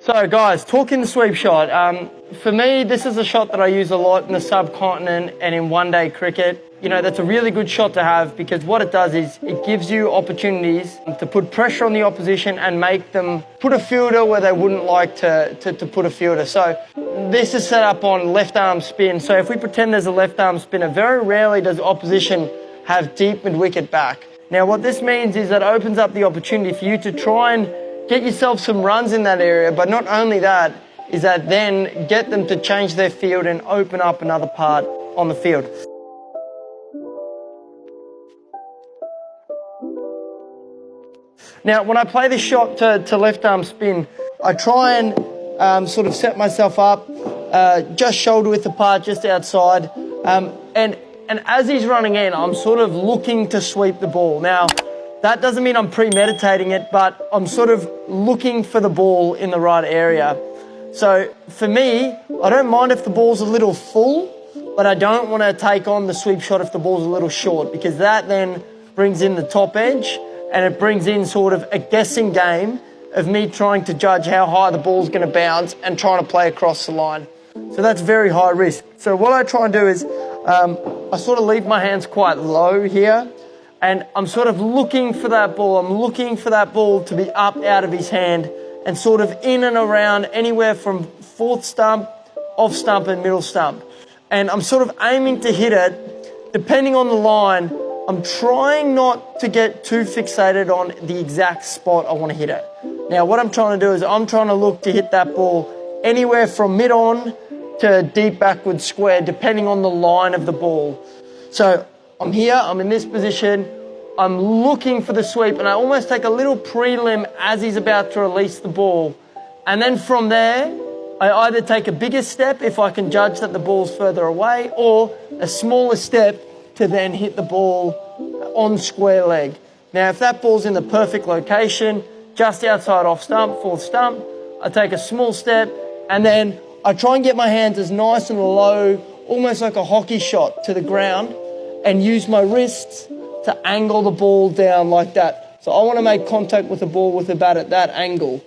So guys, talking the sweep shot, for me this is a shot that I use a lot in the subcontinent and in one-day cricket. You know, that's a really good shot to have because what it does is it gives you opportunities to put pressure on the opposition and make them put a fielder where they wouldn't like to put a fielder. So this is set up on left arm spin. So if we pretend there's a left arm spinner, very rarely does the opposition have deep mid-wicket back. Now what this means is that it opens up the opportunity for you to try and get yourself some runs in that area, but not only that, is that then get them to change their field and open up another part on the field. Now, when I play this shot to left arm spin, I try and sort of set myself up, just shoulder width apart, just outside, and as he's running in, I'm sort of looking to sweep the ball. Now, that doesn't mean I'm premeditating it, but I'm sort of looking for the ball in the right area. So for me, I don't mind if the ball's a little full, but I don't want to take on the sweep shot if the ball's a little short, because that then brings in the top edge and it brings in sort of a guessing game of me trying to judge how high the ball's going to bounce and trying to play across the line. So that's very high risk. So what I try and do is I sort of leave my hands quite low here. And I'm sort of looking for that ball. I'm looking for that ball to be up out of his hand and sort of in and around anywhere from fourth stump, off stump and middle stump. And I'm sort of aiming to hit it. Depending on the line, I'm trying not to get too fixated on the exact spot I want to hit it. Now what I'm trying to do is I'm trying to look to hit that ball anywhere from mid-on to deep backward square, depending on the line of the ball. So I'm here, I'm in this position, I'm looking for the sweep, and I almost take a little prelim as he's about to release the ball. And then from there, I either take a bigger step if I can judge that the ball's further away, or a smaller step to then hit the ball on square leg. Now, if that ball's in the perfect location, just outside off stump, fourth stump, I take a small step, and then I try and get my hands as nice and low, almost like a hockey shot to the ground, and use my wrists to angle the ball down like that. So I want to make contact with the ball with the bat at that angle.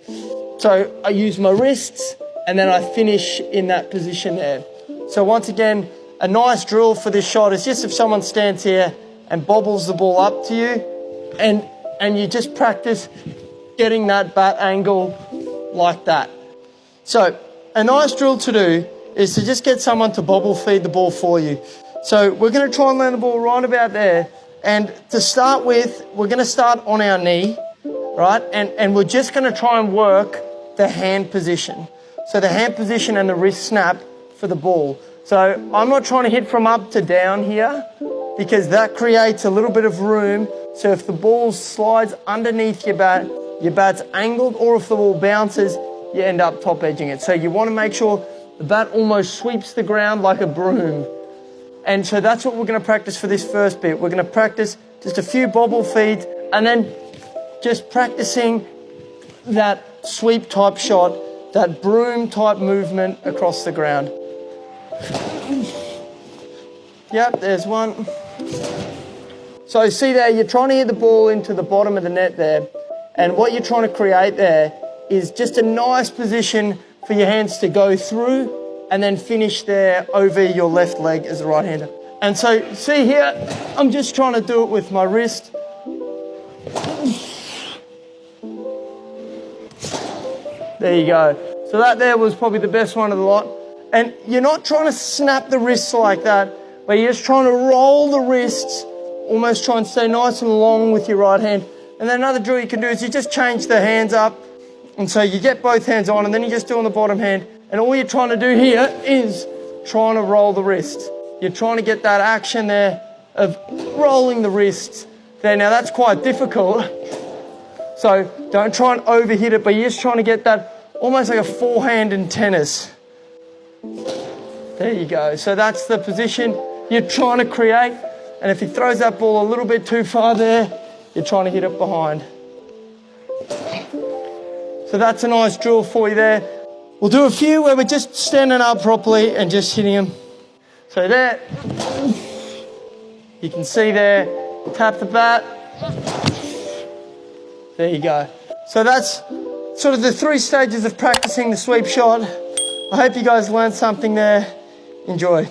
So I use my wrists and then I finish in that position there. So once again, a nice drill for this shot is just if someone stands here and bobbles the ball up to you and you just practice getting that bat angle like that. So a nice drill to do is to just get someone to bobble feed the ball for you. So we're going to try and land the ball right about there. And to start with, we're going to start on our knee, right? And we're just going to try and work the hand position. So the hand position and the wrist snap for the ball. So I'm not trying to hit from up to down here because that creates a little bit of room. So if the ball slides underneath your bat's angled, or if the ball bounces, you end up top edging it. So you want to make sure the bat almost sweeps the ground like a broom. And so that's what we're going to practice for this first bit. We're going to practice just a few bobble feeds and then just practicing that sweep type shot, that broom type movement across the ground. Yep, there's one. So see there, you're trying to hit the ball into the bottom of the net there. And what you're trying to create there is just a nice position for your hands to go through and then finish there over your left leg as a right-hander. And so, see here, I'm just trying to do it with my wrist. There you go. So that there was probably the best one of the lot. And you're not trying to snap the wrists like that, but you're just trying to roll the wrists, almost try and stay nice and long with your right hand. And then another drill you can do is you just change the hands up. And so you get both hands on and then you just do on the bottom hand. And all you're trying to do here is trying to roll the wrist. You're trying to get that action there of rolling the wrists there. Now that's quite difficult. So don't try and overhit it, but you're just trying to get that almost like a forehand in tennis. There you go. So that's the position you're trying to create. And if he throws that ball a little bit too far there, you're trying to hit it behind. So that's a nice drill for you there. We'll do a few where we're just standing up properly and just hitting them. So there, you can see there, tap the bat. There you go. So that's sort of the 3 stages of practicing the sweep shot. I hope you guys learned something there. Enjoy.